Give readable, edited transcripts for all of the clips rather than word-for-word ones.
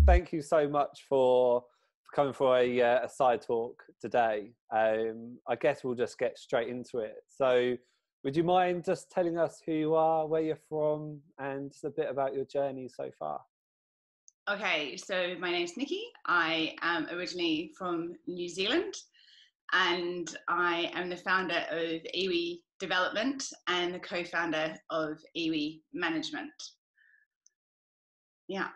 Thank you so much for coming for a side talk today. I guess we'll just get straight into it. So would you mind just telling us who you are, where you're from, and just a bit about your journey so far? Okay, so my name's Nikki. I am originally from New Zealand, and I am the founder of IWI Development and the co-founder of IWI Management. Yeah.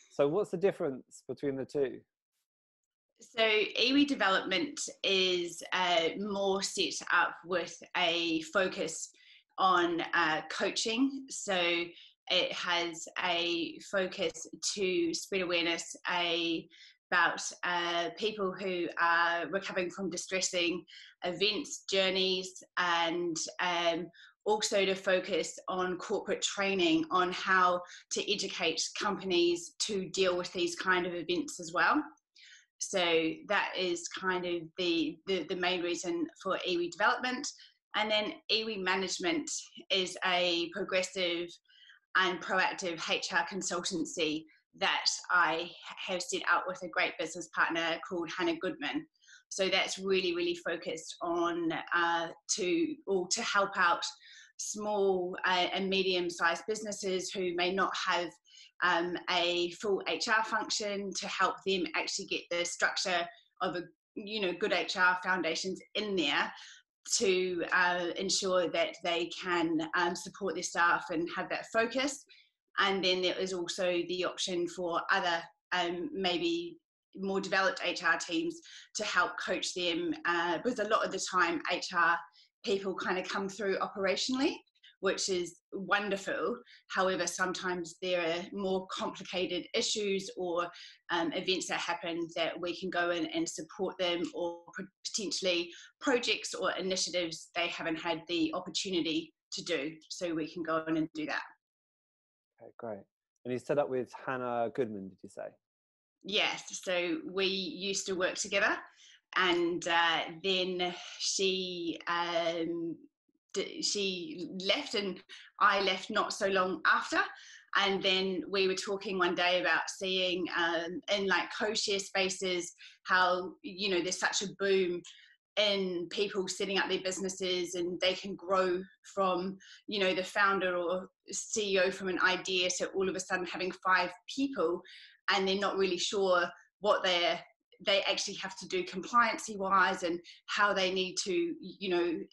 So what's the difference between the two? So IWI Development is more set up with a focus on coaching. So it has a focus to spread awareness about people who are recovering from distressing events, journeys, and also to focus on corporate training on how to educate companies to deal with these kind of events as well. So that is kind of the main reason for IWI Development. And then IWI Management is a progressive and proactive HR consultancy that I have set out with a great business partner called Hannah Goodman. So that's really focused on to help out small and medium-sized businesses who may not have a full HR function, to help them actually get the structure of a good HR foundations in there to ensure that they can support their staff and have that focus. And then there is also the option for other maybe more developed HR teams to help coach them, because a lot of the time HR people kind of come through operationally, which is wonderful. However, sometimes there are more complicated issues or events that happen that we can go in and support them, or potentially projects or initiatives they haven't had the opportunity to do. So we can go in and do that. Okay, great. And you set up with Hannah Goodman, did you say? Yes, so we used to work together, and then she left and I left not so long after. And then we were talking one day about seeing in like co-share spaces how there's such a boom in people setting up their businesses, and they can grow from the founder or CEO from an idea to all of a sudden having 5 people, and they're not really sure what they actually have to do compliancy wise, and how they need to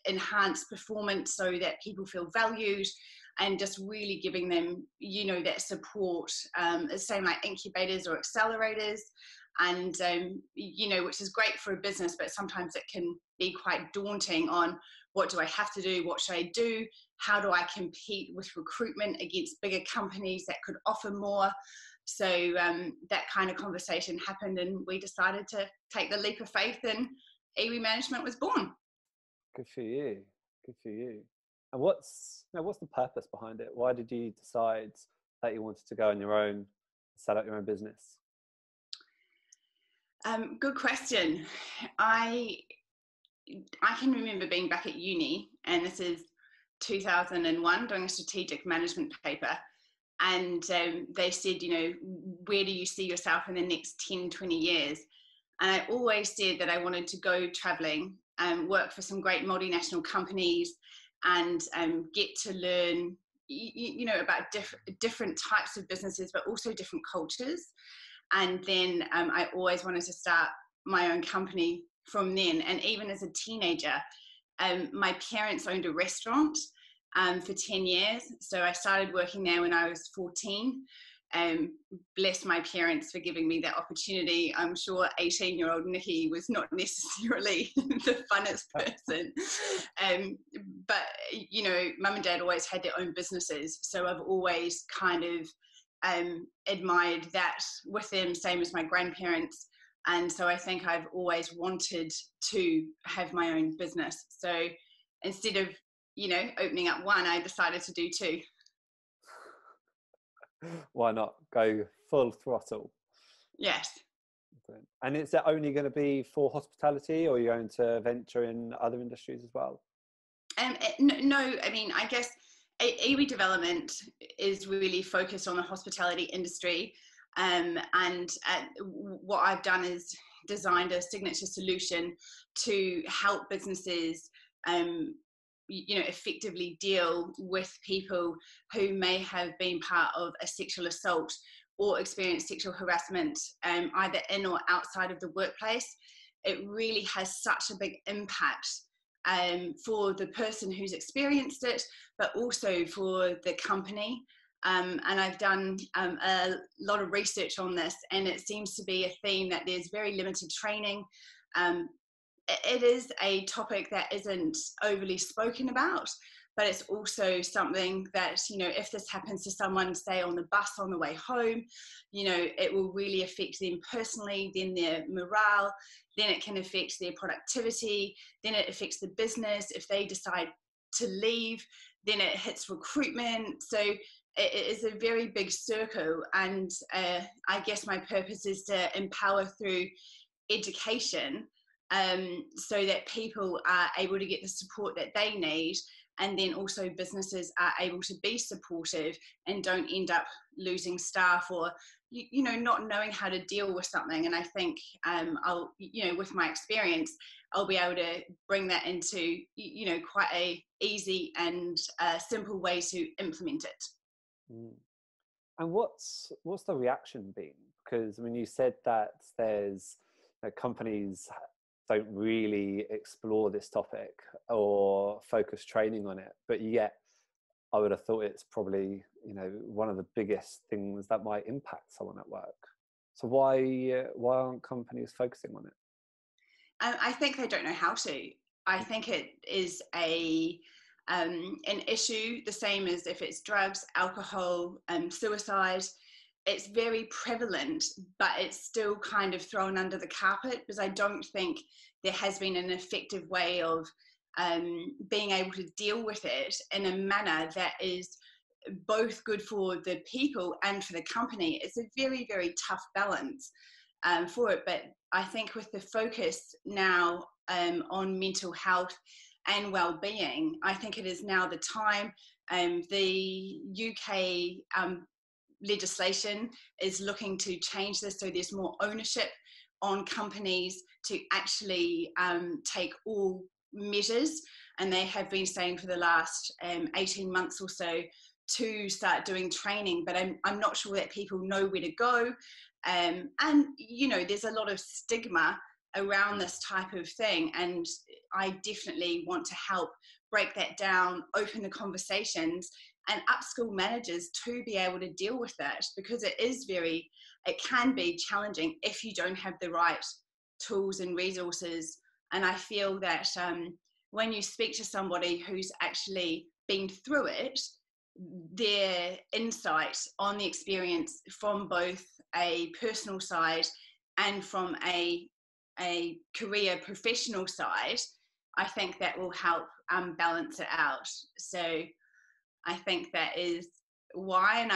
enhance performance so that people feel valued, and just really giving them that support, same like incubators or accelerators, and which is great for a business, but sometimes it can be quite daunting on what do I have to do, what should I do, how do I compete with recruitment against bigger companies that could offer more. So that kind of conversation happened, and we decided to take the leap of faith, and IWI Management was born. Good for you. Good for you. And what's the purpose behind it? Why did you decide that you wanted to go on your own, set up your own business? Good question. I can remember being back at uni, and this is 2001, doing a strategic management paper. And they said, where do you see yourself in the next 10, 20 years? And I always said that I wanted to go traveling and work for some great multinational companies, and get to learn, about different types of businesses, but also different cultures. And then I always wanted to start my own company from then. And even as a teenager, my parents owned a restaurant for 10 years. So I started working there when I was 14. Bless my parents for giving me that opportunity. I'm sure 18-year-old Nikki was not necessarily the funnest person. But, mum and dad always had their own businesses. So I've always kind of admired that with them, same as my grandparents. And so I think I've always wanted to have my own business. So instead of opening up one, I decided to do 2. Why not go full throttle? Yes. Brilliant. And is it only going to be for hospitality, or are you going to venture in other industries as well? No, I mean, I guess IWI Development is really focused on the hospitality industry. And what I've done is designed a signature solution to help businesses effectively deal with people who may have been part of a sexual assault or experienced sexual harassment, either in or outside of the workplace. It really has such a big impact for the person who's experienced it, but also for the company. And I've done a lot of research on this, and it seems to be a theme that there's very limited training. It is a topic that isn't overly spoken about, but it's also something that, if this happens to someone, say on the bus on the way home, it will really affect them personally, then their morale, then it can affect their productivity, then it affects the business. If they decide to leave, then it hits recruitment. So it is a very big circle, and I guess my purpose is to empower through education, so that people are able to get the support that they need, and then also businesses are able to be supportive and don't end up losing staff or not knowing how to deal with something. And I think I'll with my experience, I'll be able to bring that into quite a easy and simple way to implement it. And what's the reaction been? Because I mean, you said that there's companies don't really explore this topic or focus training on it, but yet I would have thought it's probably one of the biggest things that might impact someone at work. So why aren't companies focusing on it? I think they don't know how to. I think it is an issue, the same as if it's drugs, alcohol, suicide. It's very prevalent, but it's still kind of thrown under the carpet, because I don't think there has been an effective way of being able to deal with it in a manner that is both good for the people and for the company. It's a very, very tough balance for it. But I think with the focus now on mental health and well-being, I think it is now the time. The UK legislation is looking to change this, so there's more ownership on companies to actually take all measures, and they have been saying for the last 18 months or so to start doing training, but I'm not sure that people know where to go, and there's a lot of stigma around this type of thing, and I definitely want to help break that down, open the conversations, and upskill managers to be able to deal with that, because it can be challenging if you don't have the right tools and resources. And I feel that when you speak to somebody who's actually been through it, their insight on the experience from both a personal side and from a career professional side, I think that will help balance it out. So I think that is why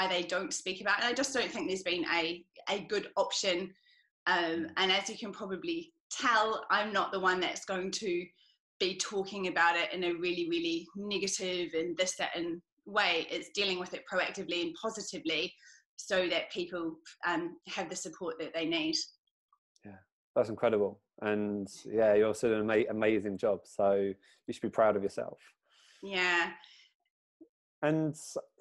they don't speak about it. I just don't think there's been a good option. And as you can probably tell, I'm not the one that's going to be talking about it in a really, really negative and this, that, and way. It's dealing with it proactively and positively, so that people have the support that they need. Yeah, that's incredible. And yeah, you're also doing an amazing job. So you should be proud of yourself. Yeah. And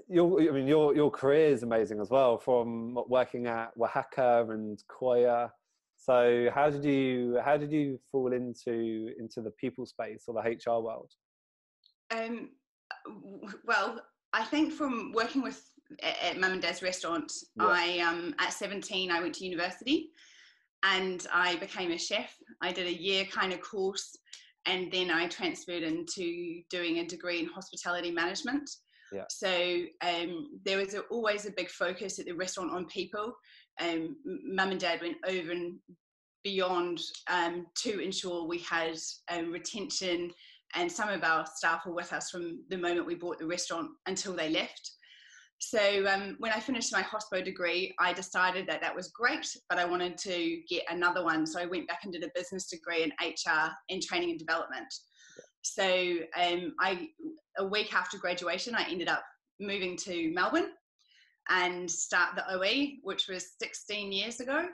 your career is amazing as well, from working at Wahaca and COYA. So how did you fall into the people space or the HR world? Well, I think from working at Mum and Dad's restaurant, yeah. At 17 I went to university and I became a chef. I did a year kind of course, and then I transferred into doing a degree in hospitality management. Yeah. So there was always a big focus at the restaurant on people. Mum and Dad went over and beyond to ensure we had retention, and some of our staff were with us from the moment we bought the restaurant until they left. So when I finished my hospo degree, I decided that that was great, but I wanted to get another one. So I went back and did a business degree in HR and training and development. So a week after graduation, I ended up moving to Melbourne and start the OE, which was 16 years ago,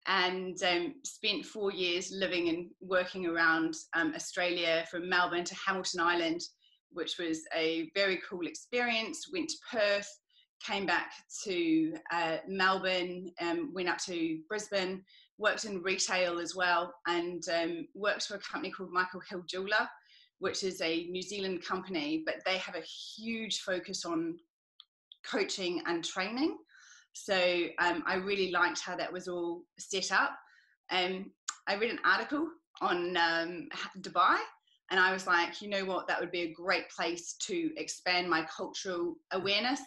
and spent 4 years living and working around Australia, from Melbourne to Hamilton Island, which was a very cool experience. Went to Perth, came back to Melbourne, went up to Brisbane, worked in retail as well, and worked for a company called Michael Hill Jeweller, which is a New Zealand company, but they have a huge focus on coaching and training. So I really liked how that was all set up. I read an article on Dubai, and I was like, you know what, that would be a great place to expand my cultural awareness.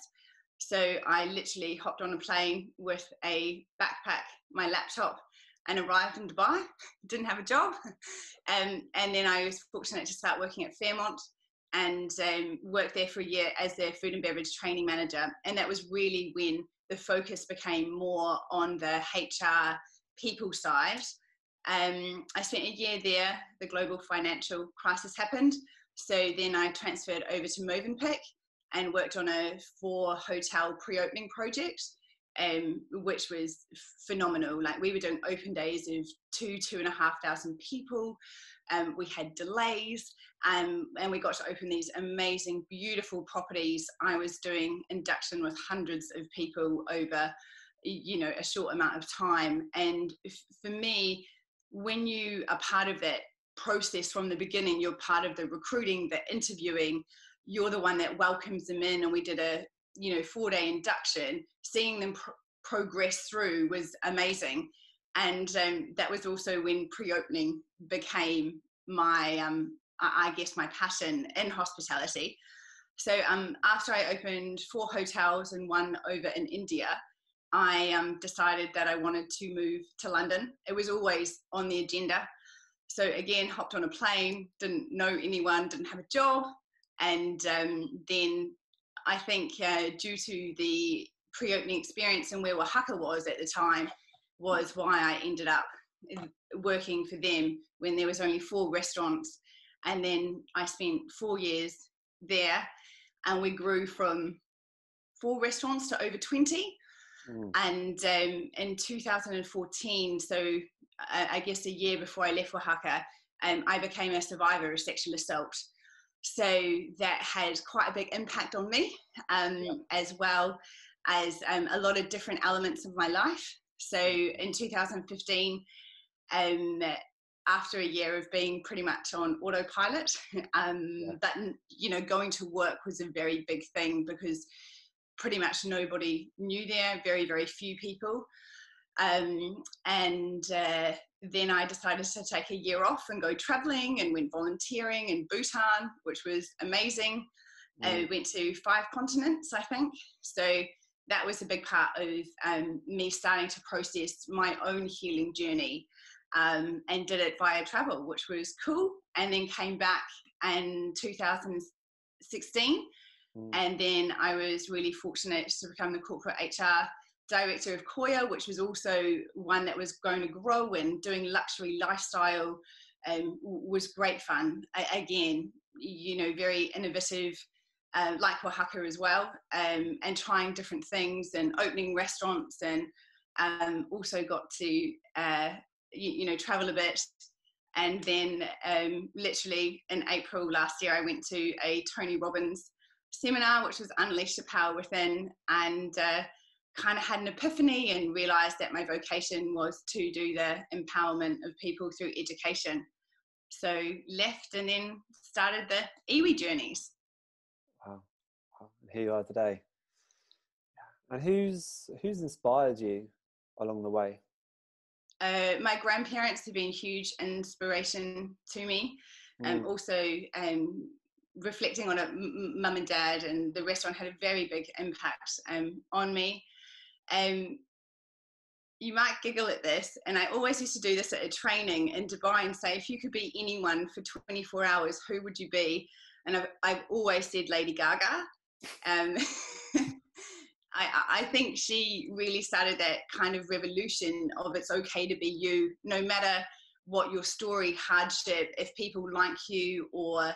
So I literally hopped on a plane with a backpack, my laptop, and arrived in Dubai. Didn't have a job. And then I was fortunate to start working at Fairmont, and worked there for a year as their food and beverage training manager. And that was really when the focus became more on the HR people side. I spent a year there. The global financial crisis happened. So then I transferred over to Movenpick and worked on a 4-hotel pre-opening project, which was phenomenal. Like, we were doing open days of 2,500 people. We had delays, and we got to open these amazing, beautiful properties. I was doing induction with hundreds of people over, you know, a short amount of time. And for me, when you are part of that process from the beginning, you're part of the recruiting, the interviewing, you're the one that welcomes them in. And we did a 4-day induction. Seeing them progress through was amazing. And that was also when pre-opening became my, I guess, my passion in hospitality. So after I opened 4 hotels and 1 over in India, I decided that I wanted to move to London. It was always on the agenda. So again, hopped on a plane, didn't know anyone, didn't have a job. And then I think due to the pre-opening experience and where Wahaca was at the time, was why I ended up working for them when there was only 4 restaurants. And then I spent 4 years there, and we grew from 4 restaurants to over 20. And in 2014, so I guess a year before I left Wahaca, I became a survivor of sexual assault. So that had quite a big impact on me, as well as a lot of different elements of my life. So in 2015, after a year of being pretty much on autopilot, but going to work was a very big thing, because pretty much nobody knew there, very, very few people. Then I decided to take a year off and go traveling, and went volunteering in Bhutan, which was amazing. Went to 5 continents, I think. So that was a big part of me starting to process my own healing journey, and did it via travel, which was cool. And then came back in 2016. And then I was really fortunate to become the corporate HR director of COYA, which was also one that was going to grow, and doing luxury lifestyle was great fun. Again, very innovative, like Wahaca as well, and trying different things and opening restaurants, and also got to, travel a bit. And then literally in April last year, I went to a Tony Robbins seminar, which was Unleash the Power Within, and kind of had an epiphany and realized that my vocation was to do the empowerment of people through education. So left, and then started the IWI journeys. Wow. Here you are today. And who's inspired you along the way? My grandparents have been huge inspiration to me. Also, reflecting on it, mum and dad and the restaurant had a very big impact on me. You might giggle at this, and I always used to do this at a training in Dubai and say, if you could be anyone for 24 hours, who would you be? And I've always said Lady Gaga. I think she really started that kind of revolution of it's okay to be you, no matter what your story, hardship, if people like you or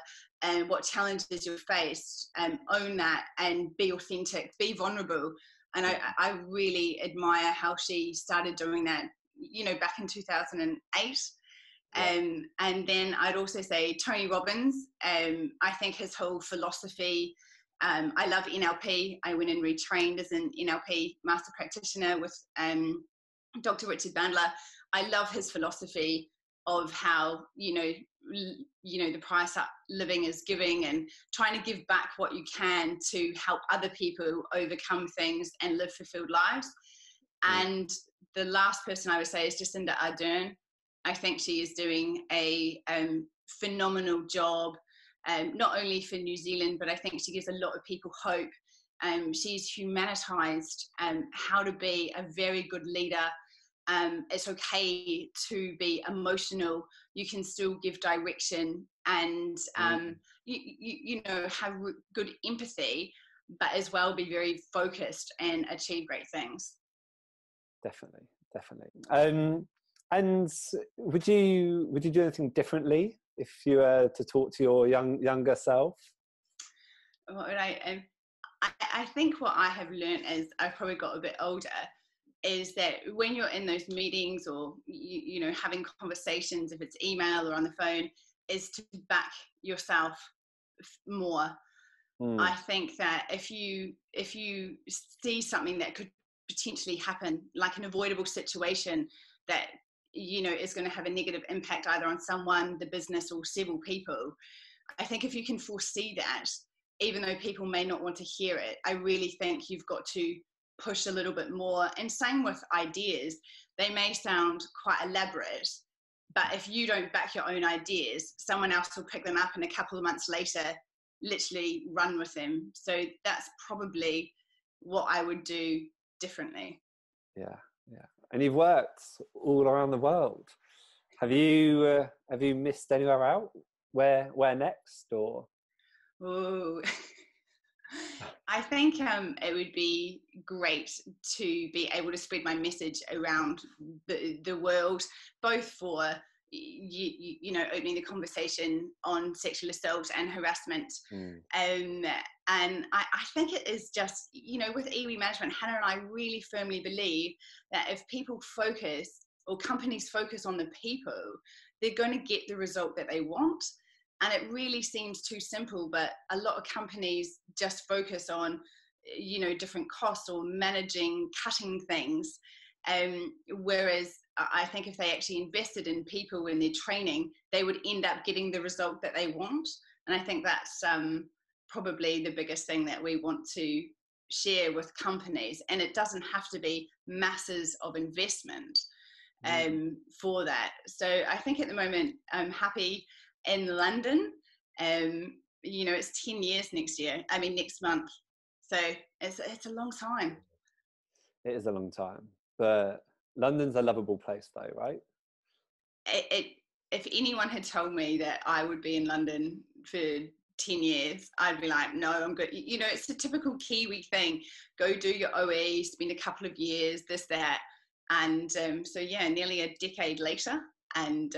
what challenges you've faced, own that and be authentic, be vulnerable. And I really admire how she started doing that, back in 2008. And then I'd also say Tony Robbins. I think his whole philosophy, I love NLP. I went and retrained as an NLP master practitioner with Dr. Richard Bandler. I love his philosophy of how, the price up living is giving, and trying to give back what you can to help other people overcome things and live fulfilled lives. And the last person I would say is Jacinda Ardern. I think she is doing a phenomenal job, not only for New Zealand, but I think she gives a lot of people hope. She's humanitized how to be a very good leader. It's okay to be emotional. You can still give direction and, have good empathy, but as well be very focused and achieve great things. Definitely. And would you do anything differently if you were to talk to your younger self? What would I think what I have learned as I've probably got a bit older is that when you're in those meetings or having conversations, if it's email or on the phone, is to back yourself more. I think that if you see something that could potentially happen, like an avoidable situation that is going to have a negative impact either on someone, the business, or several people, I think if you can foresee that, even though people may not want to hear it, I really think you've got to push a little bit more. And same with ideas. They may sound quite elaborate, but if you don't back your own ideas, someone else will pick them up and a couple of months later literally run with them. So that's probably what I would do differently. Yeah. And you've worked all around the world. Have you missed anywhere out? Where next? Or I think it would be great to be able to spread my message around the world, both for opening the conversation on sexual assault and harassment. And I think it is just, with IWI Management, Hannah and I really firmly believe that if people focus, or companies focus on the people, they're going to get the result that they want. And it really seems too simple, but a lot of companies just focus on, different costs or cutting things. Whereas I think if they actually invested in people in their training, they would end up getting the result that they want. And I think that's probably the biggest thing that we want to share with companies. And it doesn't have to be masses of investment for that. So I think at the moment I'm happy in London. It's 10 years next month. So it's a long time. It is a long time, but London's a lovable place though, right? If anyone had told me that I would be in London for 10 years, I'd be like, no, I'm good. It's a typical Kiwi thing. Go do your OE, spend a couple of years, this, that. And nearly a decade later and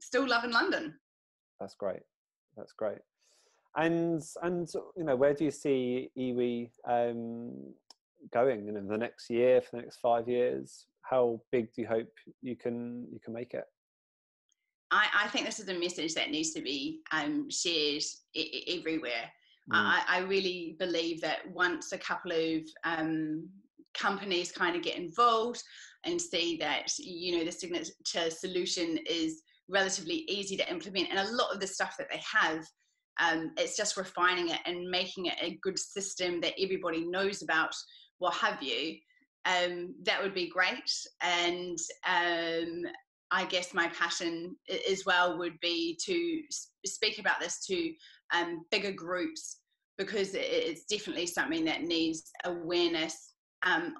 still loving London. That's great. And where do you see IWI going in the next year, for the next 5 years? How big do you hope you can make it? I think this is a message that needs to be shared everywhere. I really believe that once a couple of companies kind of get involved and see that the signature solution is relatively easy to implement, and a lot of the stuff that they have, it's just refining it and making it a good system that everybody knows about, what have you. That would be great. And I guess my passion as well would be to speak about this to bigger groups, because it's definitely something that needs awareness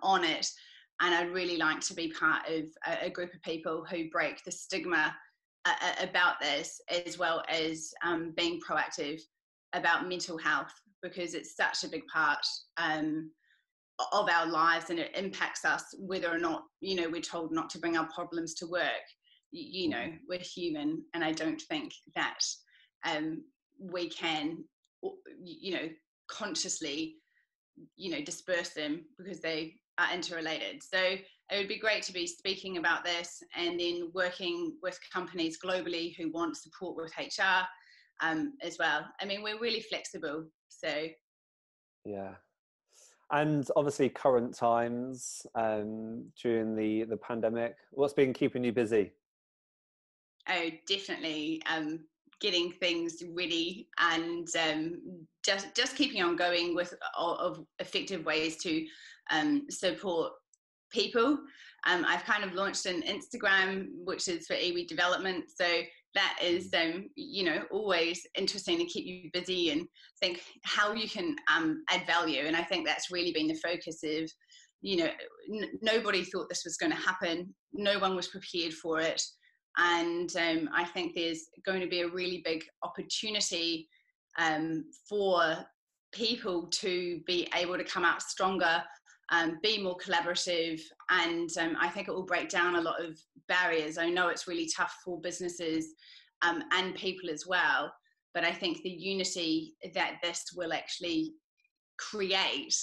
on it. And I'd really like to be part of a group of people who break the stigma about this, as well as being proactive about mental health, because it's such a big part of our lives, and it impacts us whether or not, you know, we're told not to bring our problems to work. You know, we're human, and I don't think that we can, you know, consciously, you know, disperse them because they are interrelated. So it would be great to be speaking about this, and then working with companies globally who want support with HR as well. I mean, we're really flexible. So yeah. And obviously current times during the pandemic, what's been keeping you busy? Oh, definitely getting things ready, and just keeping on going with of effective ways to support people. I've kind of launched an Instagram, which is for IWI Development. So that is, you know, always interesting to keep you busy and think how you can add value. And I think that's really been the focus of, you know, nobody thought this was going to happen. No one was prepared for it. And I think there's going to be a really big opportunity for people to be able to come out stronger, be more collaborative, and I think it will break down a lot of barriers. I know it's really tough for businesses and people as well, but I think the unity that this will actually create,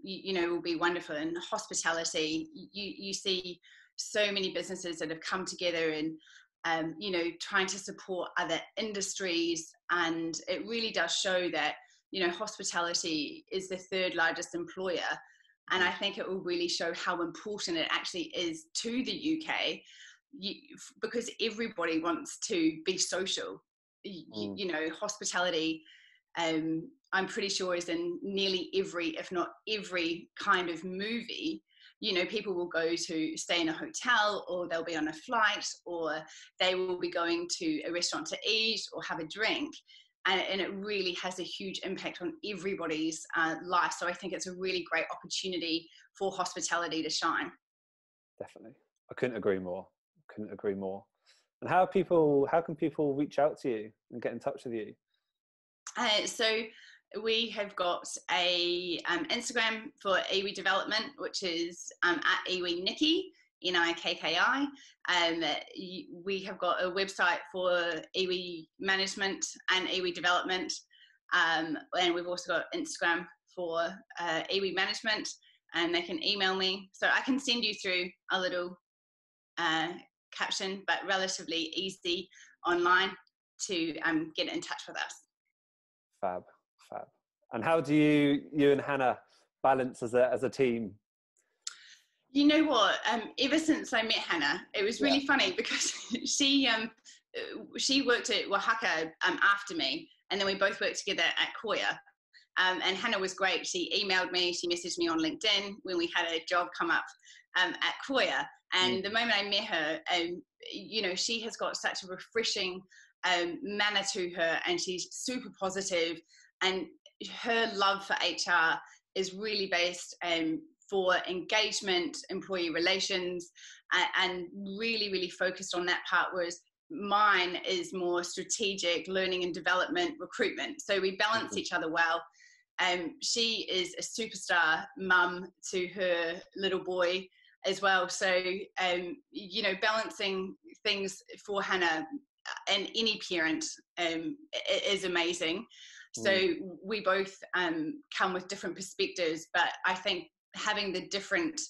you know, will be wonderful. And hospitality, you see so many businesses that have come together and you know, trying to support other industries, and it really does show that, you know, hospitality is the third largest employer, and I think it will really show how important it actually is to the UK, because everybody wants to be social. You know, hospitality, I'm pretty sure is in nearly every, if not every kind of movie. You know, people will go to stay in a hotel, or they'll be on a flight, or they will be going to a restaurant to eat or have a drink. And it really has a huge impact on everybody's life. So I think it's a really great opportunity for hospitality to shine. Definitely. I couldn't agree more. Couldn't agree more. And how can people reach out to you and get in touch with you? So we have got a Instagram for IWI Development, which is at IWI Nikki, Nikki. We have got a website for IWI Management and IWI Development, and we've also got Instagram for IWI Management, and they can email me. So I can send you through a little caption, but relatively easy online to get in touch with us. Fab. And how do you and Hannah balance as a team? You know what? Ever since I met Hannah, it was really funny because she worked at Wahaca after me, and then we both worked together at COYA. And Hannah was great. She emailed me, she messaged me on LinkedIn when we had a job come up at COYA. And the moment I met her, you know, she has got such a refreshing manner to her, and she's super positive, and her love for HR is really based for engagement, employee relations, and really, really focused on that part, whereas mine is more strategic, learning and development, recruitment. So we balance each other well. She is a superstar mum to her little boy as well. So, you know, balancing things for Hannah and any parent is amazing. So we both come with different perspectives, but I think having the different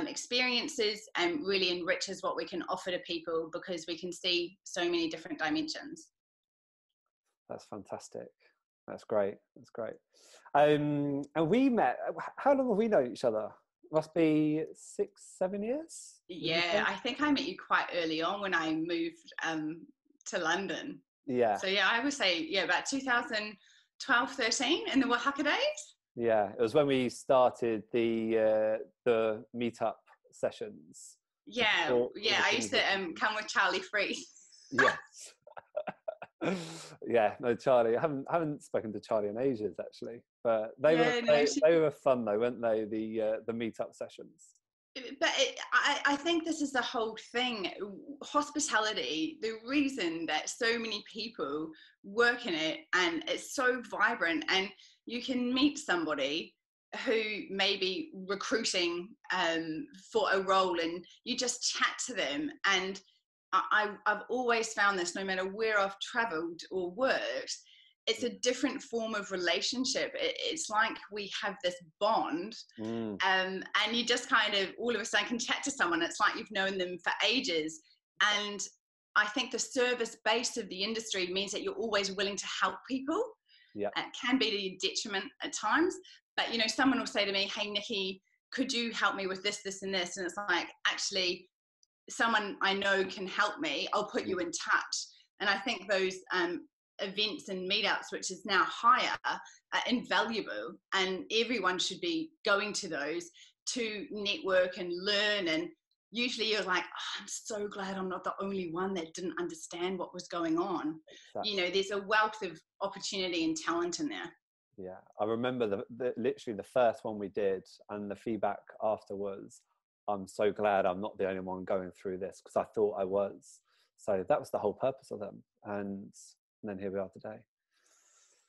experiences really enriches what we can offer to people, because we can see so many different dimensions. That's fantastic. That's great. And we met, how long have we known each other? Must be 6-7 years? Yeah, I think I met you quite early on when I moved to London. Yeah. So yeah, I would say, about 2012, 13 in the Wahaca days. Yeah, it was when we started the meetup sessions. Yeah, I used to come with Charlie Free. Yes. Yeah, no, Charlie. I haven't spoken to Charlie in ages actually, but they were fun though, weren't they? The meetup sessions. But I think this is the whole thing. Hospitality, the reason that so many people work in it, and it's so vibrant, and you can meet somebody who may be recruiting for a role, and you just chat to them. And I've always found this, no matter where I've traveled or worked, it's a different form of relationship. It's like we have this bond, and you just kind of all of a sudden can chat to someone. It's like you've known them for ages. And I think the service base of the industry means that you're always willing to help people. Yeah. It can be to your detriment at times, but you know, someone will say to me, "Hey Nikki, could you help me with this, this and this?" And it's like, actually, someone I know can help me. I'll put you in touch. And I think those events and meetups, which is now HIRE, are invaluable, and everyone should be going to those to network and learn. And usually you're like, oh, I'm so glad I'm not the only one that didn't understand what was going on. Exactly. You know, there's a wealth of opportunity and talent in there. Yeah, I remember literally the first one we did, and the feedback after was, I'm so glad I'm not the only one going through this, because I thought I was. So that was the whole purpose of them. And then here we are today.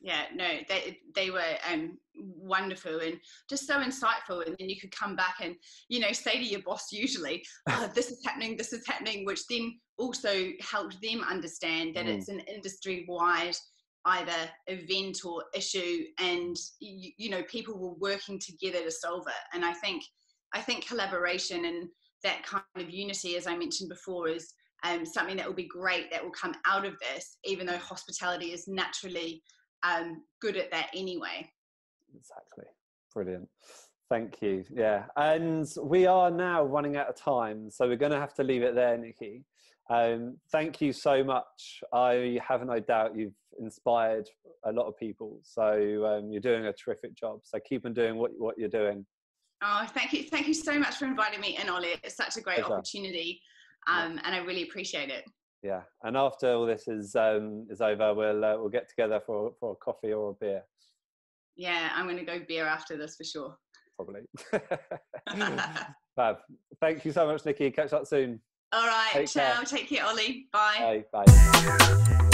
Yeah, no, they were wonderful and just so insightful. And then you could come back and, you know, say to your boss usually, oh, this is happening, which then also helped them understand that it's an industry-wide either event or issue, and, you know, people were working together to solve it. And I think collaboration and that kind of unity, as I mentioned before, is something that will be great, that will come out of this, even though hospitality is naturally good at that anyway. Exactly. Brilliant. Thank you. Yeah. And we are now running out of time, so we're going to have to leave it there, Nikki. Thank you so much. I have no doubt you've inspired a lot of people. So you're doing a terrific job. So keep on doing what you're doing. Oh, thank you. Thank you so much for inviting me in, Ollie. It's such a great opportunity. And I really appreciate it. Yeah, and after all this is over, we'll get together for a coffee or a beer. Yeah, I'm going to go beer after this for sure. Probably. Fab. Thank you so much, Nikki. Catch up soon. All right. Ciao. Take care, Ollie. Bye. Bye.